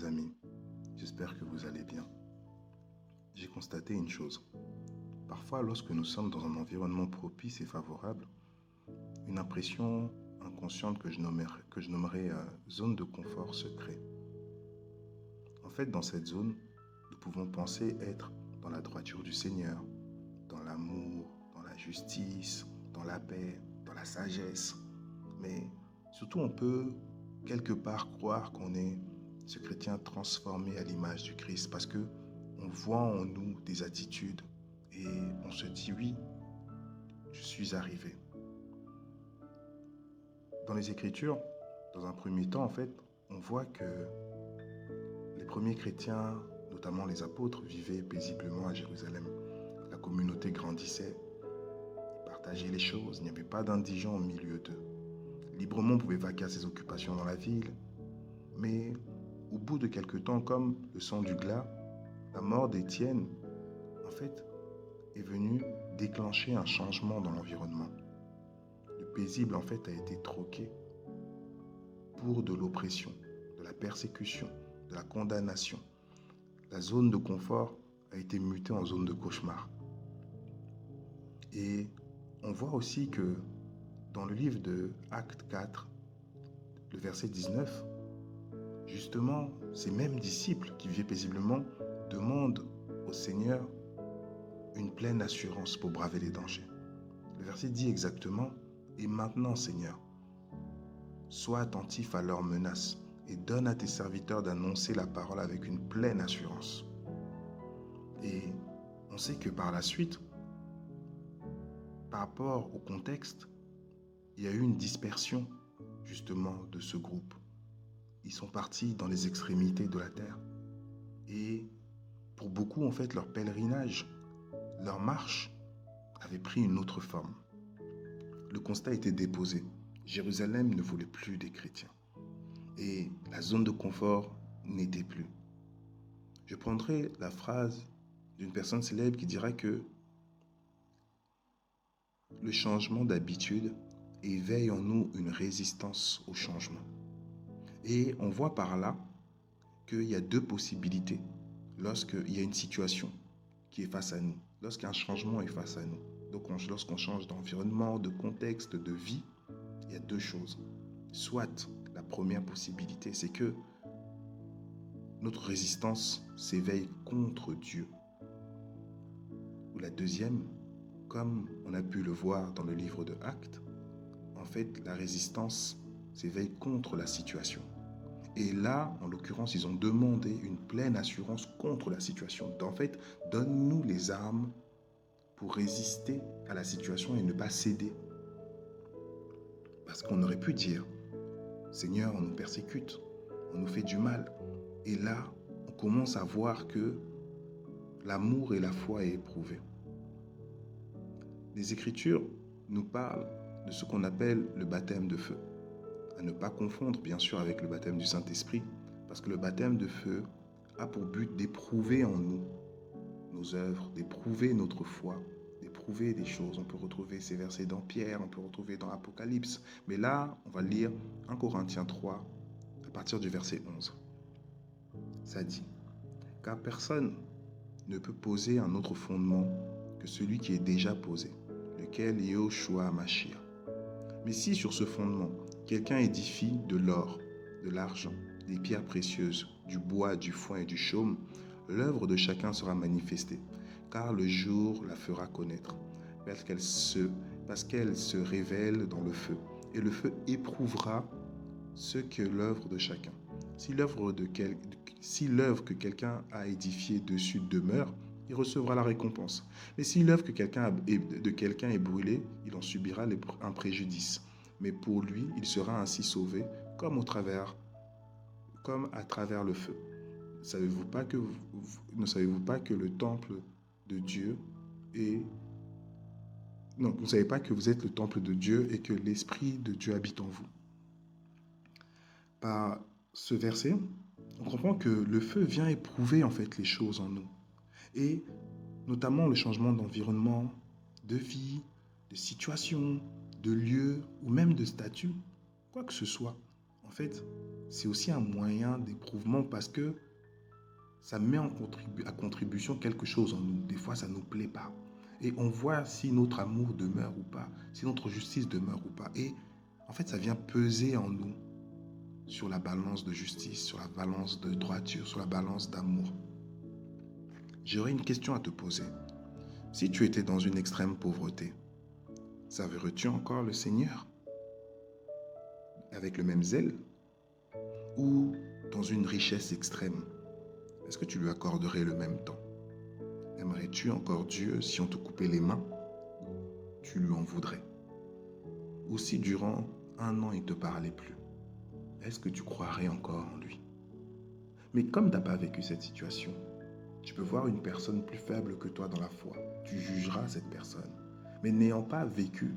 amis, j'espère que vous allez bien. J'ai constaté une chose. Parfois, lorsque nous sommes dans un environnement propice et favorable, une impression inconsciente que je nommerais zone de confort se crée. En fait, dans cette zone, nous pouvons penser être dans la droiture du Seigneur, dans l'amour, dans la justice, dans la paix, dans la sagesse. Mais surtout, on peut quelque part croire qu'on est ce chrétien transformé à l'image du Christ parce que on voit en nous des attitudes et on se dit oui, je suis arrivé. Dans les Écritures, dans un premier temps, en fait, on voit que les premiers chrétiens, notamment les apôtres, vivaient paisiblement à Jérusalem. La communauté grandissait, ils partageaient les choses, il n'y avait pas d'indigents au milieu d'eux. Librement, on pouvait vaquer à ses occupations dans la ville, mais au bout de quelque temps, comme le sang du glas, la mort d'Étienne, en fait, est venue déclencher un changement dans l'environnement. Le paisible, en fait, a été troqué pour de l'oppression, de la persécution, de la condamnation. La zone de confort a été mutée en zone de cauchemar. Et on voit aussi que dans le livre de Actes 4, le verset 19, justement, ces mêmes disciples qui vivaient paisiblement demandent au Seigneur une pleine assurance pour braver les dangers. Le verset dit exactement, « Et maintenant, Seigneur, sois attentif à leurs menaces et donne à tes serviteurs d'annoncer la parole avec une pleine assurance. » Et on sait que par la suite, par rapport au contexte, il y a eu une dispersion justement de ce groupe. Ils sont partis dans les extrémités de la terre. Et pour beaucoup, en fait, leur pèlerinage, leur marche avait pris une autre forme. Le constat était déposé. Jérusalem ne voulait plus des chrétiens. Et la zone de confort n'était plus. Je prendrai la phrase d'une personne célèbre qui dira que le changement d'habitude éveille en nous une résistance au changement. Et on voit par là qu'il y a deux possibilités lorsqu'il y a une situation qui est face à nous, lorsqu'un changement est face à nous. Donc lorsqu'on change d'environnement, de contexte, de vie, il y a deux choses. Soit la première possibilité, c'est que notre résistance s'éveille contre Dieu. Ou la deuxième, comme on a pu le voir dans le livre de Actes, en fait, la résistance s'éveille contre la situation. Et là, en l'occurrence, ils ont demandé une pleine assurance contre la situation. En fait, donne-nous les armes pour résister à la situation et ne pas céder. Parce qu'on aurait pu dire, Seigneur, on nous persécute, on nous fait du mal. Et là, on commence à voir que l'amour et la foi est éprouvé. Les Écritures nous parlent de ce qu'on appelle le baptême de feu. À ne pas confondre, bien sûr, avec le baptême du Saint-Esprit, parce que le baptême de feu a pour but d'éprouver en nous nos œuvres, d'éprouver notre foi, d'éprouver des choses. On peut retrouver ces versets dans Pierre, on peut retrouver dans Apocalypse. Mais là, on va lire 1 Corinthiens 3, à partir du verset 11. Ça dit, « Car personne ne peut poser un autre fondement que celui qui est déjà posé, lequel est Yahushua Mashiach. Mais si sur ce fondement, quelqu'un édifie de l'or, de l'argent, des pierres précieuses, du bois, du foin et du chaume, l'œuvre de chacun sera manifestée, car le jour la fera connaître, parce qu'elle se révèle dans le feu, et le feu éprouvera ce que l'œuvre de chacun. Si l'œuvre que quelqu'un a édifiée dessus demeure, il recevra la récompense. Mais si l'œuvre de quelqu'un est brûlée, il en subira un préjudice. Mais pour lui, il sera ainsi sauvé comme à travers le feu. Ne savez-vous pas que le temple de Dieu est... Non, vous ne savez pas que vous êtes le temple de Dieu et que l'Esprit de Dieu habite en vous. Par ce verset, on comprend que le feu vient éprouver en fait les choses en nous. Et notamment le changement d'environnement, de vie, de situation, de lieu ou même de statut, quoi que ce soit. En fait, c'est aussi un moyen d'éprouvement parce que ça met à contribution quelque chose en nous. Des fois, ça ne nous plaît pas. Et on voit si notre amour demeure ou pas, si notre justice demeure ou pas. Et en fait, ça vient peser en nous sur la balance de justice, sur la balance de droiture, sur la balance d'amour. J'aurais une question à te poser. Si tu étais dans une extrême pauvreté, servirais-tu encore le Seigneur avec le même zèle? Ou dans une richesse extrême, est-ce que tu lui accorderais le même temps? Aimerais-tu encore Dieu si on te coupait les mains? Tu lui en voudrais. Ou si durant 1 an il ne te parlait plus, est-ce que tu croirais encore en lui? Mais comme tu n'as pas vécu cette situation, tu peux voir une personne plus faible que toi dans la foi. Tu jugeras cette personne. Mais n'ayant pas vécu,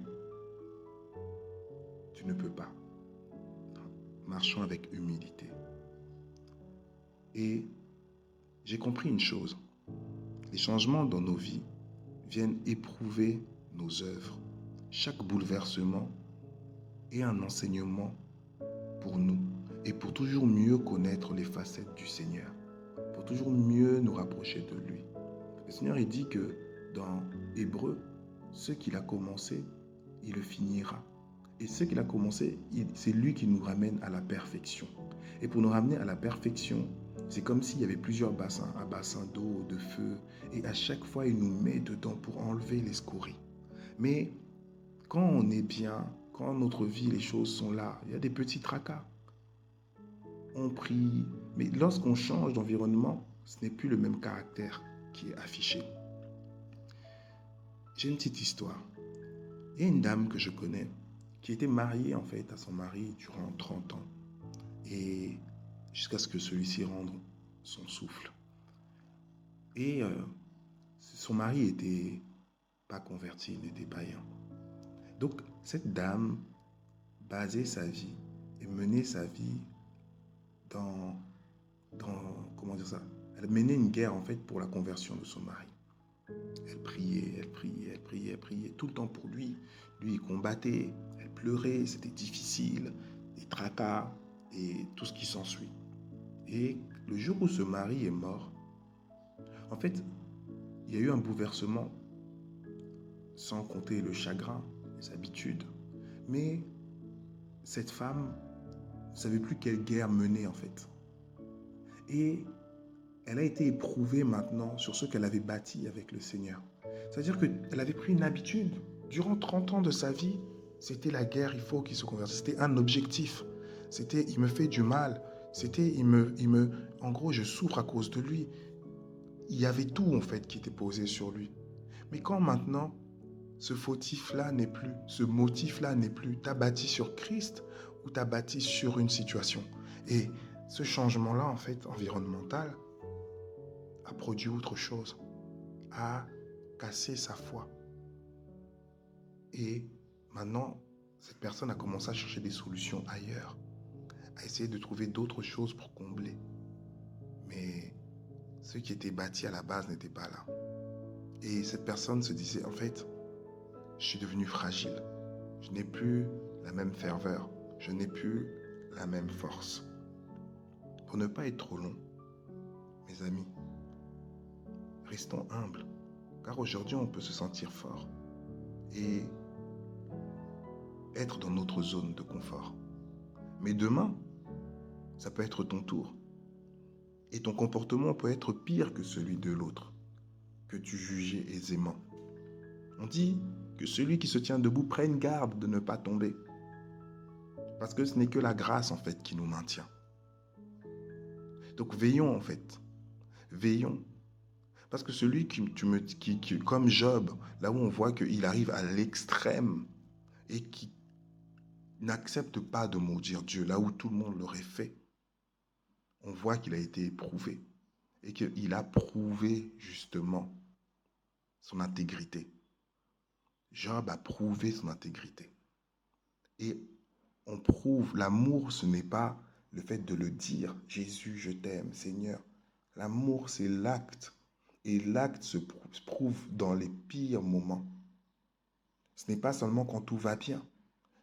tu ne peux pas. Marchons avec humilité. Et j'ai compris une chose. Les changements dans nos vies viennent éprouver nos œuvres. Chaque bouleversement est un enseignement pour nous et pour toujours mieux connaître les facettes du Seigneur, pour toujours mieux nous rapprocher de lui. Le Seigneur, il dit que dans Hébreu, ce qu'il a commencé, il le finira. Et ce qu'il a commencé, c'est lui qui nous ramène à la perfection. Et pour nous ramener à la perfection, c'est comme s'il y avait plusieurs bassins, un bassin d'eau, de feu, et à chaque fois, il nous met dedans pour enlever les scories. Mais quand on est bien, quand dans notre vie, les choses sont là, il y a des petits tracas. On prie, mais lorsqu'on change d'environnement, ce n'est plus le même caractère qui est affiché. J'ai une petite histoire. Il y a une dame que je connais qui était mariée en fait à son mari durant 30 ans et jusqu'à ce que celui-ci rende son souffle. Et son mari n'était pas converti, il était païen. Donc cette dame basait sa vie et menait sa vie dans comment dire ça? Elle menait une guerre en fait pour la conversion de son mari. Elle priait tout le temps pour lui. Lui, il combattait, elle pleurait, c'était difficile, des tracas et tout ce qui s'ensuit. Et le jour où ce mari est mort, en fait, il y a eu un bouleversement, sans compter le chagrin, les habitudes. Mais cette femme ne savait plus quelle guerre mener en fait. Et elle a été éprouvée maintenant sur ce qu'elle avait bâti avec le Seigneur. C'est-à-dire qu'elle avait pris une habitude. Durant 30 ans de sa vie, c'était la guerre, il faut qu'il se convertisse. C'était un objectif. C'était, il me fait du mal. C'était, en gros, je souffre à cause de lui. Il y avait tout, en fait, qui était posé sur lui. Mais quand maintenant, ce fautif-là n'est plus, ce motif-là n'est plus, tu as bâti sur Christ ou tu as bâti sur une situation. Et ce changement-là, en fait, environnemental, a produit autre chose, a cassé sa foi. Et maintenant, cette personne a commencé à chercher des solutions ailleurs, à essayer de trouver d'autres choses pour combler. Mais ce qui était bâti à la base n'était pas là. Et cette personne se disait, en fait, je suis devenu fragile. Je n'ai plus la même ferveur. Je n'ai plus la même force. Pour ne pas être trop long, mes amis, restons humbles, car aujourd'hui on peut se sentir fort et être dans notre zone de confort. Mais demain, ça peut être ton tour. Et ton comportement peut être pire que celui de l'autre, que tu jugeais aisément. On dit que celui qui se tient debout prenne garde de ne pas tomber. Parce que ce n'est que la grâce en fait qui nous maintient. Donc veillons en fait. Veillons. Parce que celui qui, comme Job, là où on voit qu'il arrive à l'extrême et qui n'accepte pas de maudire Dieu, là où tout le monde l'aurait fait, on voit qu'il a été éprouvé et qu'il a prouvé justement son intégrité. Job a prouvé son intégrité. Et on prouve, l'amour, ce n'est pas le fait de le dire, Jésus, je t'aime, Seigneur. L'amour, c'est l'acte. Et l'acte se prouve dans les pires moments. Ce n'est pas seulement quand tout va bien.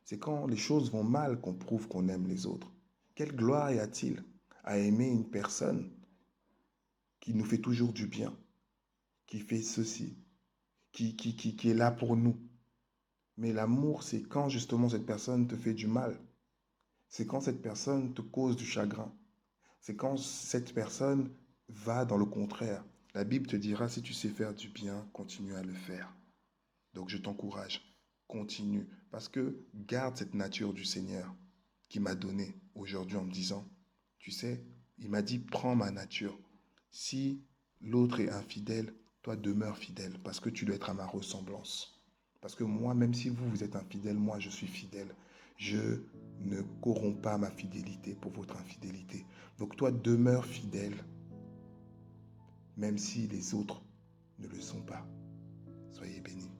C'est quand les choses vont mal qu'on prouve qu'on aime les autres. Quelle gloire y a-t-il à aimer une personne qui nous fait toujours du bien, qui fait ceci, qui est là pour nous? Mais l'amour, c'est quand justement cette personne te fait du mal. C'est quand cette personne te cause du chagrin. C'est quand cette personne va dans le contraire. La Bible te dira, si tu sais faire du bien, continue à le faire. Donc je t'encourage, continue, parce que garde cette nature du Seigneur qui m'a donné aujourd'hui en me disant, tu sais, il m'a dit, prends ma nature. Si l'autre est infidèle, toi demeure fidèle, parce que tu dois être à ma ressemblance. Parce que moi, même si vous, vous êtes infidèle, moi, je suis fidèle. Je ne corromps pas ma fidélité pour votre infidélité. Donc toi, demeure fidèle, même si les autres ne le sont pas. Soyez bénis.